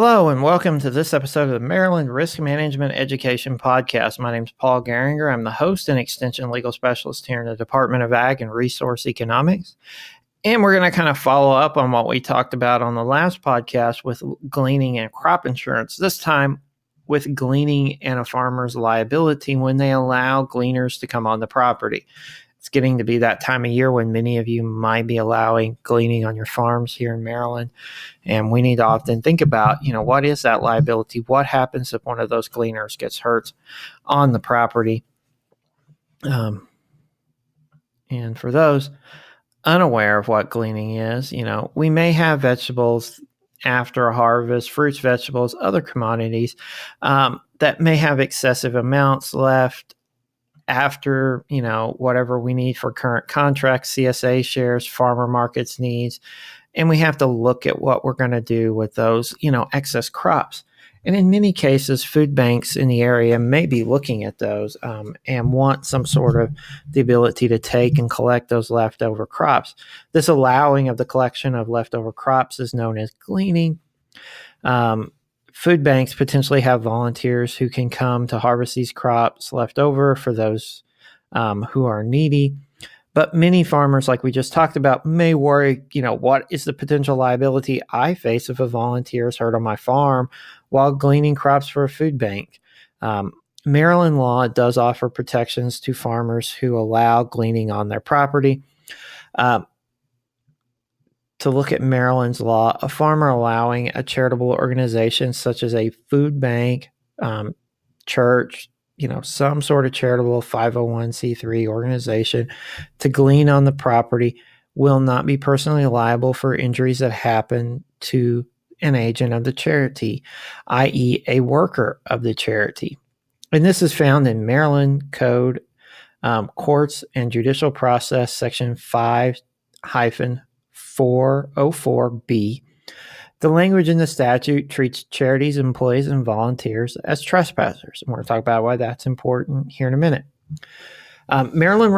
Hello, and welcome to this episode of the Maryland Risk Management Education Podcast. My name is Paul Garinger. I'm the host and Extension Legal Specialist here in the Department of Ag and Resource Economics. And we're going to kind of follow up on what we talked about on the last podcast with gleaning and crop insurance, this time with gleaning and a farmer's liability when they allow gleaners to come on the property. It's getting to be that time of year when many of you might be allowing gleaning on your farms here in Maryland. And we need to often think about, what is that liability? What happens if one of those gleaners gets hurt on the property? And for those unaware of what gleaning is, we may have vegetables after a harvest, fruits, vegetables, other commodities that may have excessive amounts left after, whatever we need for current contracts, CSA shares, farmer markets needs. And we have to look at what we're going to do with those, excess crops. And in many cases, food banks in the area may be looking at those and want some sort of the ability to take and collect those leftover crops. This allowing of the collection of leftover crops is known as gleaning. Food banks potentially have volunteers who can come to harvest these crops left over for those who are needy. But many farmers, like we just talked about, may worry, what is the potential liability I face if a volunteer is hurt on my farm while gleaning crops for a food bank? Maryland law does offer protections to farmers who allow gleaning on their property. To look at Maryland's law, a farmer allowing a charitable organization such as a food bank, church, some sort of charitable 501c3 organization to glean on the property will not be personally liable for injuries that happen to an agent of the charity, i.e. a worker of the charity. And this is found in Maryland Code, Courts and Judicial Process, Section 5-404B. The language in the statute treats charities, employees, and volunteers as trespassers. And we're going to talk about why that's important here in a minute. Maryland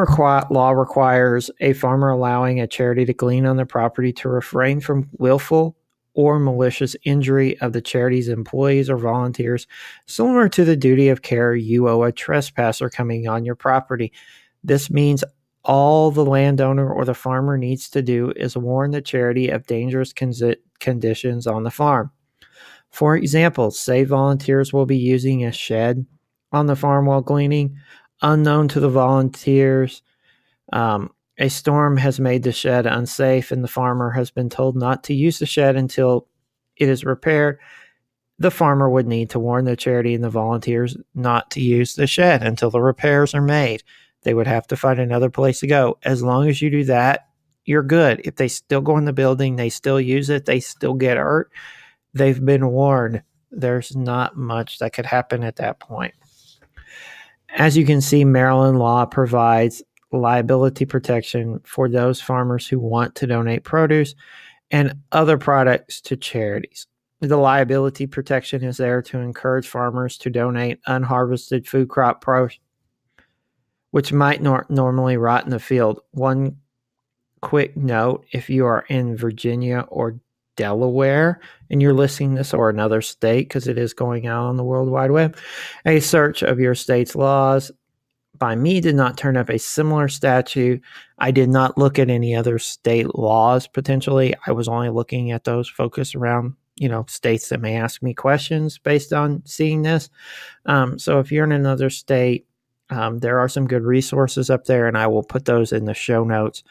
law requires a farmer allowing a charity to glean on their property to refrain from willful or malicious injury of the charity's employees or volunteers, similar to the duty of care you owe a trespasser coming on your property. This means all the landowner or the farmer needs to do is warn the charity of dangerous conditions on the farm. For example, say volunteers will be using a shed on the farm while gleaning. Unknown to the volunteers, a storm has made the shed unsafe and the farmer has been told not to use the shed until it is repaired. The farmer would need to warn the charity and the volunteers not to use the shed until the repairs are made. They would have to find another place to go. As long as you do that, you're good. If they still go in the building, they still use it, they still get hurt, they've been warned. There's not much that could happen at that point. As you can see, Maryland law provides liability protection for those farmers who want to donate produce and other products to charities. The liability protection is there to encourage farmers to donate unharvested food crop produce, which might normally rot in the field. One quick note, if you are in Virginia or Delaware and you're listening to this, or another state, because it is going out on the World Wide Web, a search of your state's laws by me did not turn up a similar statute. I did not look at any other state laws potentially. I was only looking at those focused around states that may ask me questions based on seeing this. So if you're in another state, there are some good resources up there, and I will put those in the show notes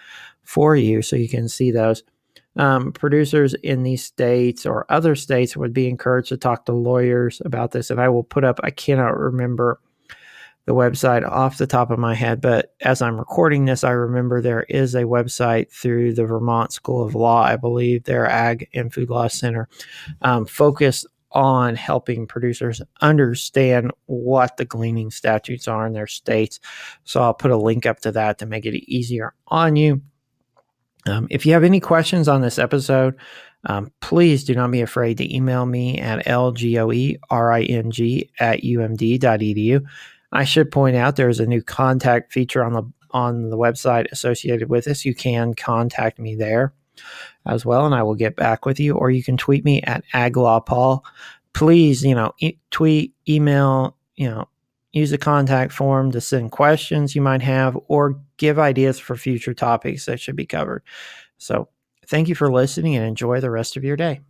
for you so you can see those. Producers in these states or other states would be encouraged to talk to lawyers about this, and I will put up, I cannot remember the website off the top of my head, but as I'm recording this, I remember there is a website through the Vermont School of Law, I believe, their Ag and Food Law Center, focused on helping producers understand what the gleaning statutes are in their states. So I'll put a link up to that to make it easier on you. If you have any questions on this episode, please do not be afraid to email me at lgoering@umd.edu. I should point out there is a new contact feature on the website associated with this. You can contact me there. as well, and I will get back with you. Or you can tweet me at aglawpaul. Please, tweet, email, use the contact form to send questions you might have or give ideas for future topics that should be covered. So thank you for listening and enjoy the rest of your day.